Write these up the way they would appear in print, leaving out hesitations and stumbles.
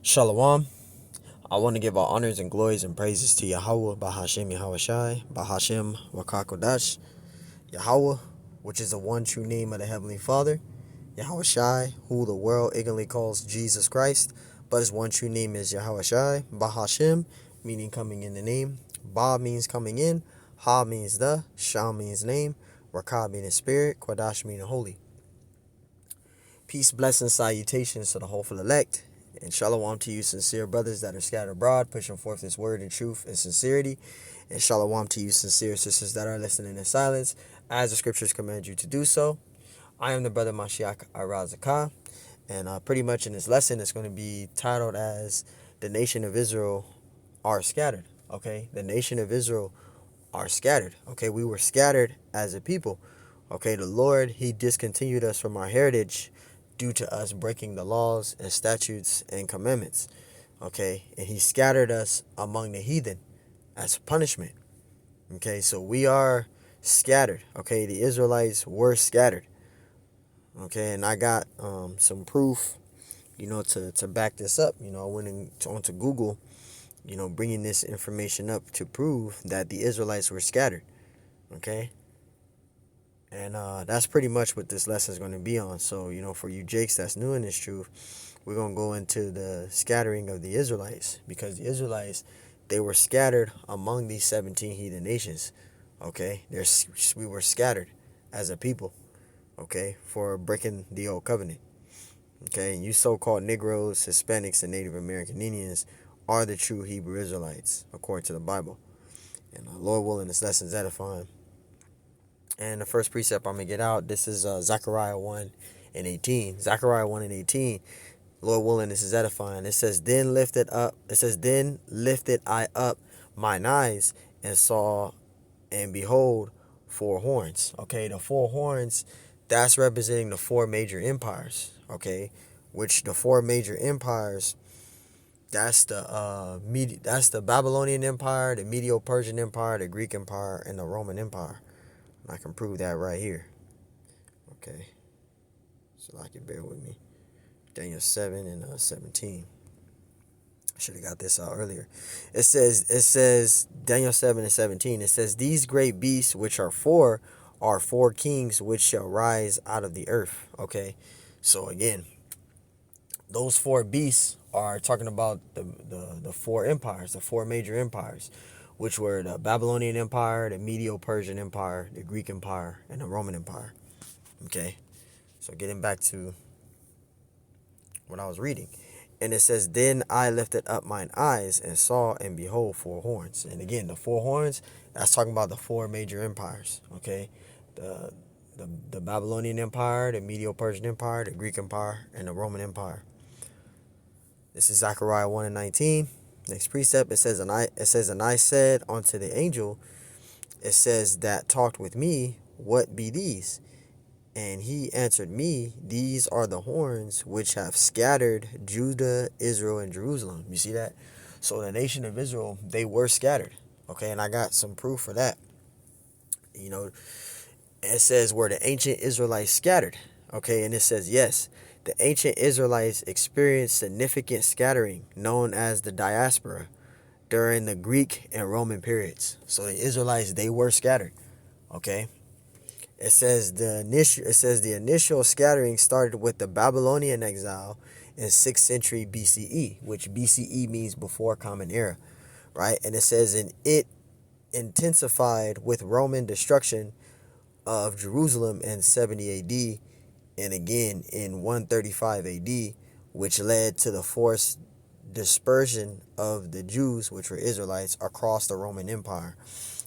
Shalom. I want to give our honors and glories and praises to Yahweh, Bahashem Yahawashi, Bahashem Wakakodash, Yahweh, which is the one true name of the Heavenly Father, Yahawashi, who the world ignorantly calls Jesus Christ, but his one true name is Yahawashi, Bahashem, meaning coming in the name, Ba means coming in, Ha means the, Shah means name, Rakah meaning spirit, Kodash meaning holy. Peace, blessings, salutations to the hopeful elect, and shalom to you sincere brothers that are scattered abroad, pushing forth this word in truth and sincerity, and shalom to you sincere sisters that are listening in silence, as the scriptures command you to do so. I am the brother Mashiach Arazakah, and pretty much in this lesson it's going to be titled as The Nation of Israel Are Scattered. Okay, the nation of Israel are scattered. Okay, we were scattered as a people. Okay, the Lord, he discontinued us from our heritage due to us breaking the laws and statutes and commandments. Okay, and he scattered us among the heathen as punishment. Okay, so we are scattered. Okay, the Israelites were scattered. Okay, and I got some proof, to back this up. I went onto Google, bringing this information up to prove that the Israelites were scattered. Okay, and that's pretty much what this lesson is going to be on. So, for you Jakes that's new in this truth, we're going to go into the scattering of the Israelites, because the Israelites, they were scattered among these 17 heathen nations. Okay, we were scattered as a people, okay, for breaking the old covenant. Okay, and you so-called Negroes, Hispanics, and Native American Indians are the true Hebrew Israelites, according to the Bible. And Lord willing, this lesson is edifying. And the first precept I'm going to get out, this is Zechariah 1 and 18. Zechariah 1 and 18, Lord willing, this is edifying. It says, then lifted I up mine eyes and saw, and behold, four horns. Okay, the four horns, that's representing the four major empires. Okay, which the four major empires, that's the Babylonian Empire, the Medo-Persian Empire, the Greek Empire, and the Roman Empire. I can prove that right here. Okay. So I can bear with me. Daniel 7 and 17. I should have got this out earlier. It says Daniel 7 and 17. It says, these great beasts which are four kings which shall rise out of the earth. Okay. So again, those four beasts are talking about the four empires, the four major empires, which were the Babylonian Empire, the Medo-Persian Empire, the Greek Empire, and the Roman Empire. Okay, so getting back to what I was reading. And it says, then I lifted up mine eyes and saw, and behold, four horns. And again, the four horns, that's talking about the four major empires. Okay, the Babylonian Empire, the Medo-Persian Empire, the Greek Empire, and the Roman Empire. This is Zechariah 1 and 19. Next precept, it says, and I said unto the angel, it says, that talked with me, what be these? And he answered me, these are the horns which have scattered Judah, Israel, and Jerusalem. You see that? So the nation of Israel, they were scattered. Okay, and I got some proof for that. It says, were the ancient Israelites scattered? Okay, and it says, yes. The ancient Israelites experienced significant scattering, known as the diaspora, during the Greek and Roman periods. So the Israelites, they were scattered. Okay. It says the initial scattering started with the Babylonian exile in 6th century BCE, which BCE means before Common Era, right? And it says, and it intensified with Roman destruction of Jerusalem in 70 AD, and again in 135 AD, which led to the forced dispersion of the Jews, which were Israelites, across the Roman Empire.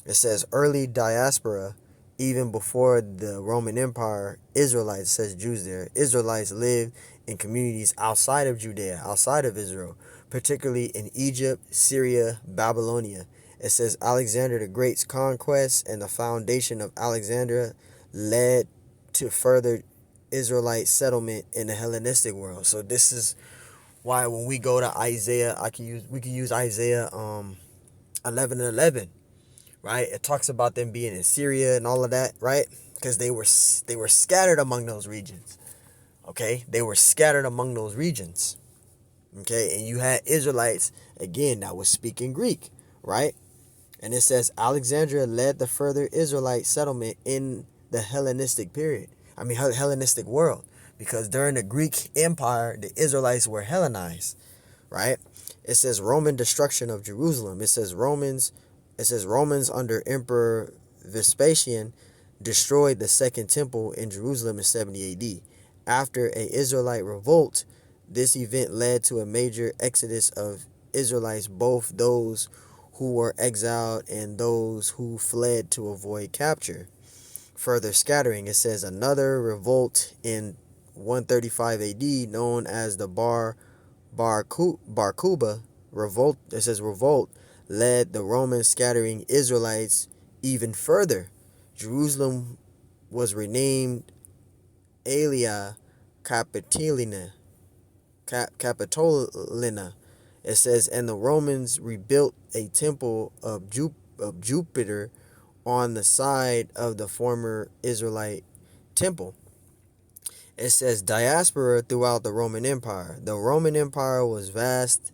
It says early diaspora, even before the Roman Empire, Israelites, says Jews there, Israelites lived in communities outside of Judea, outside of Israel, particularly in Egypt, Syria, Babylonia. It says Alexander the Great's conquest and the foundation of Alexandria led to further Israelite settlement in the Hellenistic world. So this is why when we go to Isaiah, we can use Isaiah 11 and 11, right? It talks about them being in Syria and all of that, right? Because they were scattered among those regions. Okay, they were scattered among those regions. Okay, and you had Israelites, again, that was speaking Greek, right? And it says Alexandria led the further Israelite settlement in the Hellenistic period. I mean, Hellenistic world. Because during the Greek Empire, the Israelites were Hellenized, right? It says Roman destruction of Jerusalem. It says Romans under Emperor Vespasian destroyed the second temple in Jerusalem in 70 AD. After a Israelite revolt, this event led to a major exodus of Israelites, both those who were exiled and those who fled to avoid capture. Further scattering, it says another revolt in 135 AD, known as the Bar Kokhba revolt. It says revolt led the Romans scattering Israelites even further. Jerusalem was renamed Aelia Capitolina. Capitolina. It says, and the Romans rebuilt a temple of Jupiter on the side of the former Israelite temple. It says diaspora throughout the Roman Empire. The Roman Empire was vast,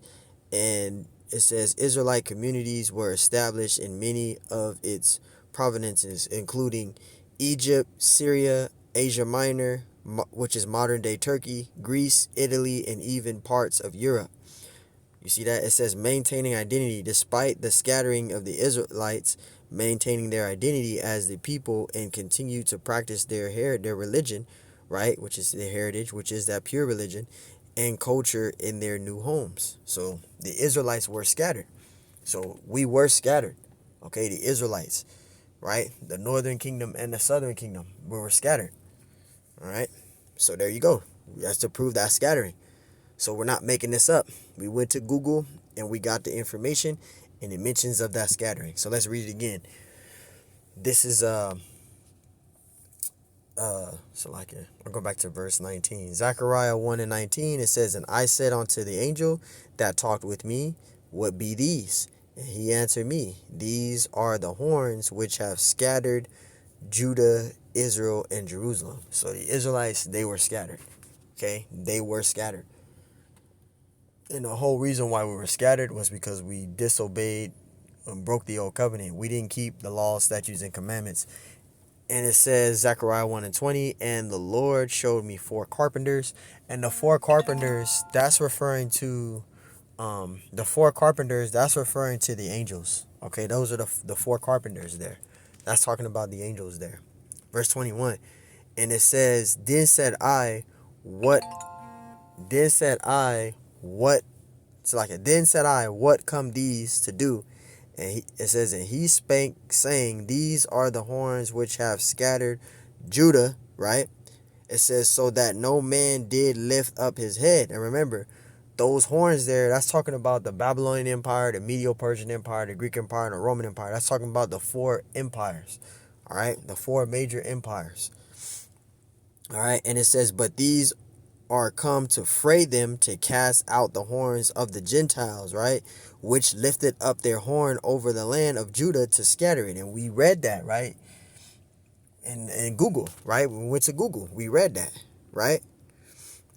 and it says Israelite communities were established in many of its provinces, including Egypt, Syria, Asia Minor, which is modern day Turkey, Greece, Italy, and even parts of Europe. You see that? It says maintaining identity despite the scattering of the Israelites, maintaining their identity as the people and continue to practice their religion, right? Which is their heritage, which is that pure religion and culture in their new homes. So the Israelites were scattered. So we were scattered. Okay, the Israelites, right? The northern kingdom and the southern kingdom, we were scattered. All right. So there you go. That's to prove that scattering. So we're not making this up. We went to Google and we got the information and it mentions of that scattering. So let's read it again. This is so like I'll go back to verse 19. Zechariah 1 and 19, it says, and I said unto the angel that talked with me, what be these? And he answered me, these are the horns which have scattered Judah, Israel, and Jerusalem. So the Israelites, they were scattered. Okay, they were scattered. And the whole reason why we were scattered was because we disobeyed and broke the old covenant. We didn't keep the laws, statutes, and commandments. And it says, Zechariah 1 and 20, and the Lord showed me 4 carpenters. And the 4 carpenters, that's referring to, that's referring to the angels. Okay, those are the 4 carpenters there. That's talking about the angels there. Verse 21, and it says, then said I, what come these to do? And it says, and he spake, saying, these are the horns which have scattered Judah, right? It says, so that no man did lift up his head. And remember, those horns there, that's talking about the Babylonian Empire, the Medo-Persian Empire, the Greek Empire, and the Roman Empire. That's talking about the 4 empires, all right? The 4 major empires, all right? And it says, but these are come to fray them, to cast out the horns of the Gentiles, right? Which lifted up their horn over the land of Judah to scatter it. And we read that, right? In Google, right? We went to Google. We read that, right?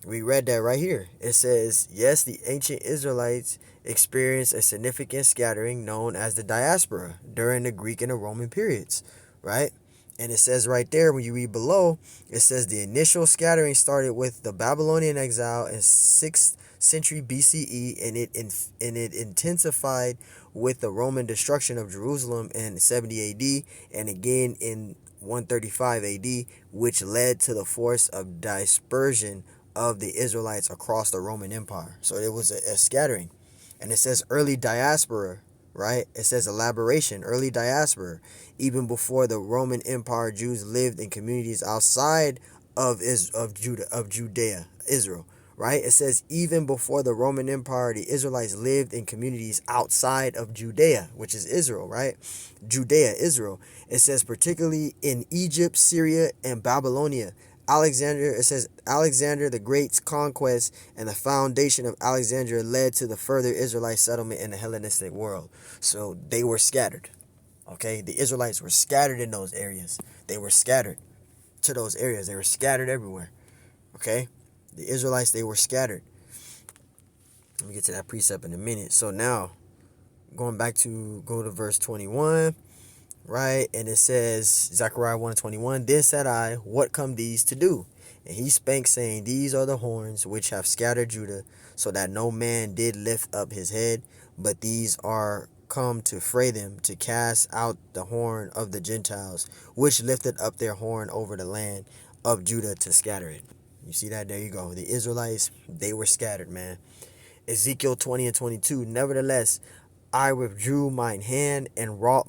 We read that right here. It says, yes, the ancient Israelites experienced a significant scattering known as the diaspora during the Greek and the Roman periods, right? And it says right there, when you read below, it says the initial scattering started with the Babylonian exile in 6th century BCE, and it intensified with the Roman destruction of Jerusalem in 70 AD, and again in 135 AD, which led to the force of dispersion of the Israelites across the Roman Empire. So it was a scattering. And it says early diaspora, right? It says elaboration, early diaspora. Even before the Roman Empire, Jews lived in communities outside of Judea, Israel, right? It says even before the Roman Empire, the Israelites lived in communities outside of Judea, which is Israel, right? Judea, Israel. It says particularly in Egypt, Syria, and Babylonia. It says Alexander the Great's conquest and the foundation of Alexandria led to the further Israelite settlement in the Hellenistic world. So they were scattered. Okay, the Israelites were scattered in those areas. They were scattered to those areas. They were scattered everywhere. Okay, the Israelites, they were scattered. Let me get to that precept in a minute. So now, go to verse 21, right? And it says, Zechariah 1:21, then said I, what come these to do? And he spake, saying, these are the horns which have scattered Judah, so that no man did lift up his head, but these are come to fray them, to cast out the horn of the Gentiles, which lifted up their horn over the land of Judah to scatter it. You see that? There you go. The Israelites, they were scattered, man. Ezekiel 20:22, nevertheless, I withdrew mine hand and wrought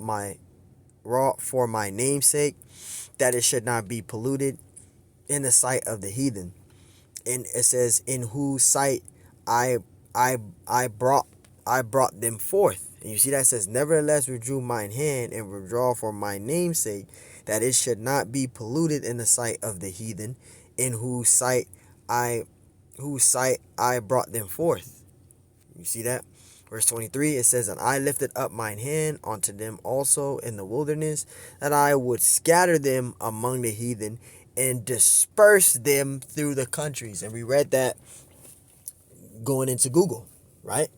for my name's sake, that it should not be polluted in the sight of the heathen. And it says, in whose sight I brought them forth. And you see that it says, nevertheless withdrew mine hand and withdraw for my name's sake, that it should not be polluted in the sight of the heathen, in whose sight I brought them forth. You see that? Verse 23, it says, and I lifted up mine hand unto them also in the wilderness, that I would scatter them among the heathen and disperse them through the countries. And we read that going into Google, right?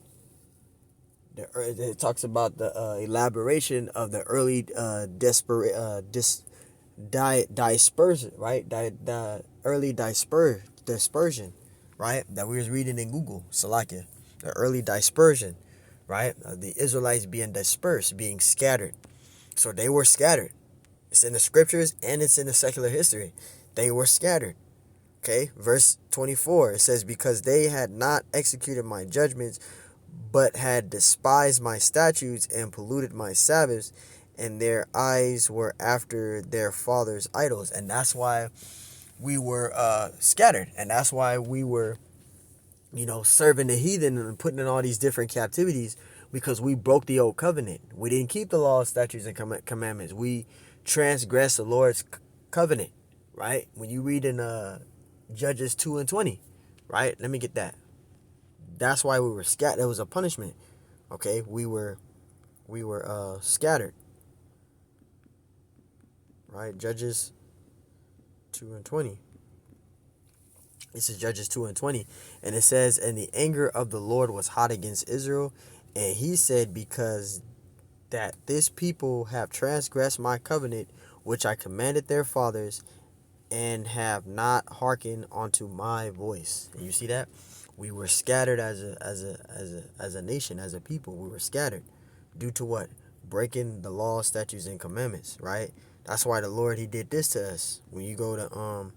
It talks about the elaboration of the early dispersion, right? The early dispersion, right? That we was reading in Google, Salakia. The early dispersion, right? The Israelites being dispersed, being scattered. So they were scattered. It's in the scriptures and it's in the secular history. They were scattered. Okay, verse 24, it says, because they had not executed my judgments, but had despised my statutes and polluted my Sabbaths, and their eyes were after their fathers' idols. And that's why we were scattered. And that's why we were, serving the heathen and putting in all these different captivities, because we broke the old covenant. We didn't keep the law, statutes, and commandments. We transgressed the Lord's covenant, right? When you read in Judges 2:20, right? Let me get that. That's why we were scattered. It was a punishment. Okay, we were scattered. Right? Judges 2:20. This is Judges 2:20. And it says, and the anger of the Lord was hot against Israel, and he said, because that this people have transgressed my covenant, which I commanded their fathers, and have not hearkened unto my voice. And you see that? We were scattered as a nation, as a people. We were scattered due to what? Breaking the law, statutes, and commandments, right? That's why the Lord, he did this to us. When you go to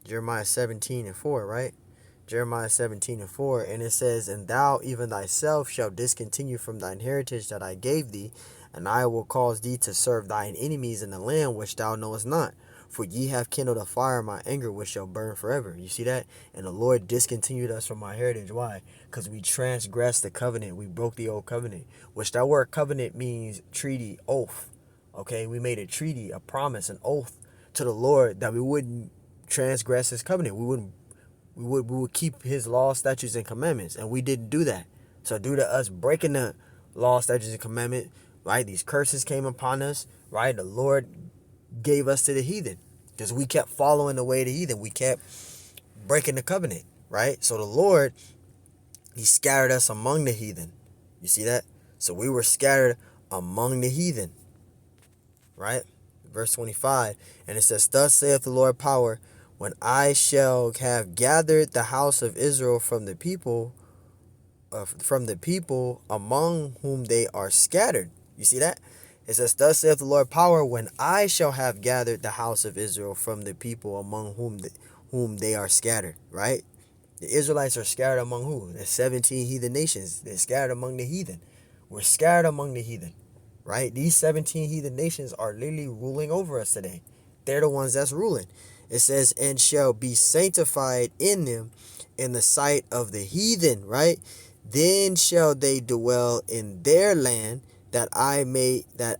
Jeremiah 17:4, right? Jeremiah 17:4, and it says, and thou even thyself shalt discontinue from thine heritage that I gave thee, and I will cause thee to serve thine enemies in the land which thou knowest not. For ye have kindled a fire in my anger, which shall burn forever. You see that? And the Lord discontinued us from our heritage. Why? Because we transgressed the covenant. We broke the old covenant. Which that word covenant means treaty, oath. Okay? We made a treaty, a promise, an oath to the Lord that we wouldn't transgress his covenant. We would keep his law, statutes, and commandments. And we didn't do that. So due to us breaking the law, statutes, and commandment, right? These curses came upon us, right? The Lord gave us to the heathen because we kept following the way of the heathen. We kept breaking the covenant, right? So the Lord, he scattered us among the heathen. You see that? So we were scattered among the heathen, right? Verse 25, and it says, thus saith the Lord power, when I shall have gathered the house of Israel from the people among whom they are scattered. You see that? It says, thus saith the Lord power, when I shall have gathered the house of Israel from the people among whom they are scattered, right? The Israelites are scattered among who? The 17 heathen nations. They're scattered among the heathen. We're scattered among the heathen, right? These 17 heathen nations are literally ruling over us today. They're the ones that's ruling. It says, and shall be sanctified in them in the sight of the heathen, right? Then shall they dwell in their land, that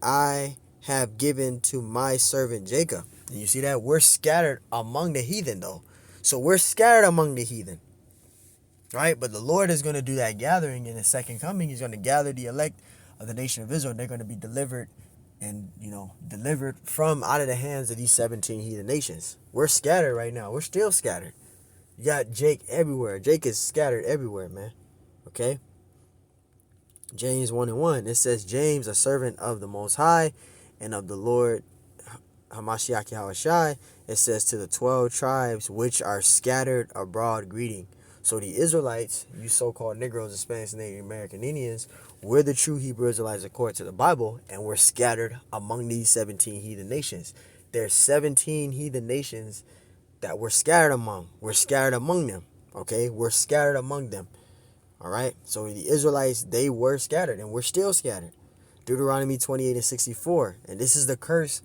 I have given to my servant Jacob. And you see that? We're scattered among the heathen, though. So we're scattered among the heathen, right? But the Lord is going to do that gathering in his second coming. He's going to gather the elect of the nation of Israel, and they're going to be delivered and, delivered from out of the hands of these 17 heathen nations. We're scattered right now. We're still scattered. You got Jake everywhere. Jake is scattered everywhere, man. Okay? James 1:1. It says, James, a servant of the Most High and of the Lord Hamashiach Yahushai, it says, to the 12 tribes which are scattered abroad, greeting. So the Israelites, you so-called Negroes, Hispanics, Native American Indians, we're the true Hebrew Israelites according to the Bible, and we're scattered among these 17 heathen nations. There's 17 heathen nations that we're scattered among. We're scattered among them. Okay? We're scattered among them. All right? So the Israelites, they were scattered, and we're still scattered. Deuteronomy 28:64. And this is the curse.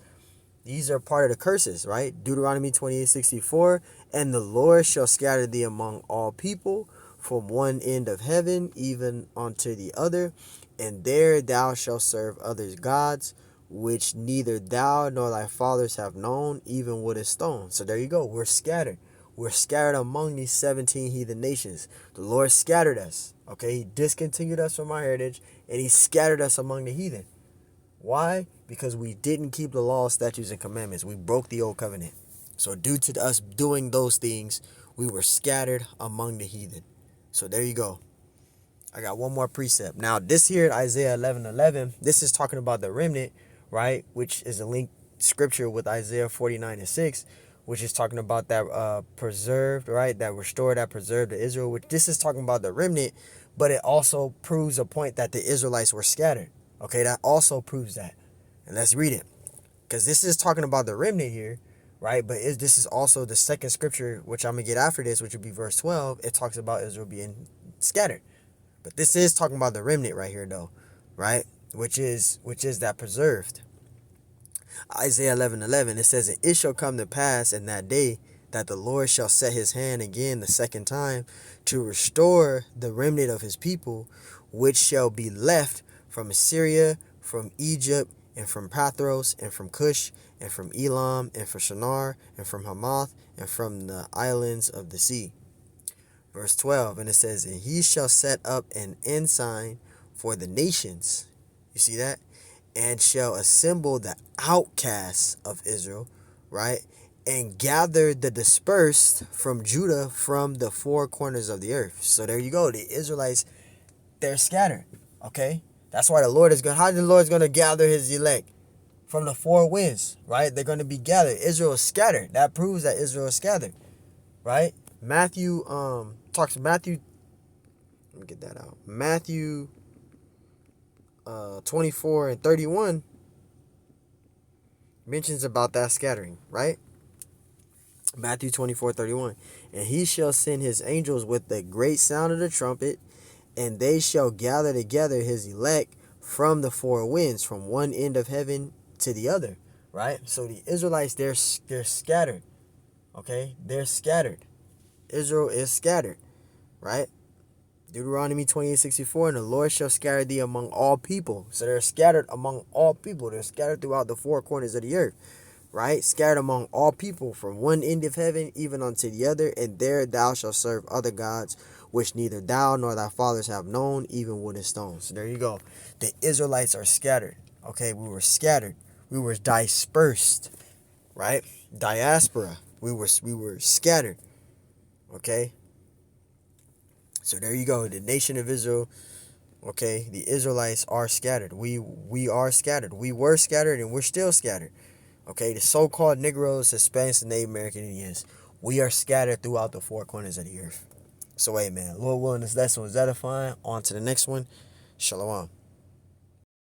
These are part of the curses, right? Deuteronomy 28:64. And the Lord shall scatter thee among all people, from one end of heaven even unto the other, and there thou shalt serve others gods, which neither thou nor thy fathers have known, even wood and stone. So there you go. We're scattered. We're scattered among these 17 heathen nations. The Lord scattered us. Okay, He discontinued us from our heritage, and He scattered us among the heathen. Why? Because we didn't keep the law, statutes, and commandments. We broke the old covenant. So due to us doing those things, we were scattered among the heathen. So there you go. I got one more precept. Now this here, Isaiah 11:11, this is talking about the remnant, right? Which is a linked scripture with Isaiah 49:6, which is talking about that preserved, right? That restored, that preserved to Israel. Which this is talking about the remnant, but it also proves a point that the Israelites were scattered. Okay, that also proves that. And let's read it. Because this is talking about the remnant here, right? But this is also the second scripture, which I'm going to get after this, which would be verse 12. It talks about Israel being scattered. But this is talking about the remnant right here, though, right? Which is that preserved. Isaiah 11:11, it says, it shall come to pass in that day that the Lord shall set his hand again the second time to restore the remnant of his people, which shall be left from Assyria, from Egypt, and from Pathros, and from Cush, and from Elam, and from Shinar, and from Hamath, and from the islands of the sea. Verse 12, and it says, and he shall set up an ensign for the nations. You see that? And shall assemble the outcasts of Israel, right? And gather the dispersed from Judah from the four corners of the earth. So there you go. The Israelites, they're scattered. Okay? That's why the Lord is going to, how the Lord is going to gather his elect? From the four winds, right? They're going to be gathered. Israel is scattered. That proves that Israel is scattered, right? Matthew, let me get that out. Matthew 24:31 mentions about that scattering, right? Matthew 24:31. And he shall send his angels with the great sound of the trumpet, and they shall gather together his elect from the four winds, from one end of heaven to the other, right? So the Israelites, they're scattered, okay? They're scattered. Israel is scattered, right? Deuteronomy 28:64, and the Lord shall scatter thee among all people. So they're scattered among all people. They're scattered throughout the four corners of the earth, right? Scattered among all people from one end of heaven even unto the other, and there thou shalt serve other gods, which neither thou nor thy fathers have known, even wood and stone. So there you go. The Israelites are scattered. Okay, we were scattered. We were dispersed, right? Diaspora. We were scattered. Okay. So there you go. The nation of Israel, okay, the Israelites are scattered. We are scattered. We were scattered and we're still scattered. Okay, the so-called Negroes, Hispanics, and Native American Indians, we are scattered throughout the four corners of the earth. So, hey, man, Lord willing, this lesson was edifying. On to the next one. Shalom.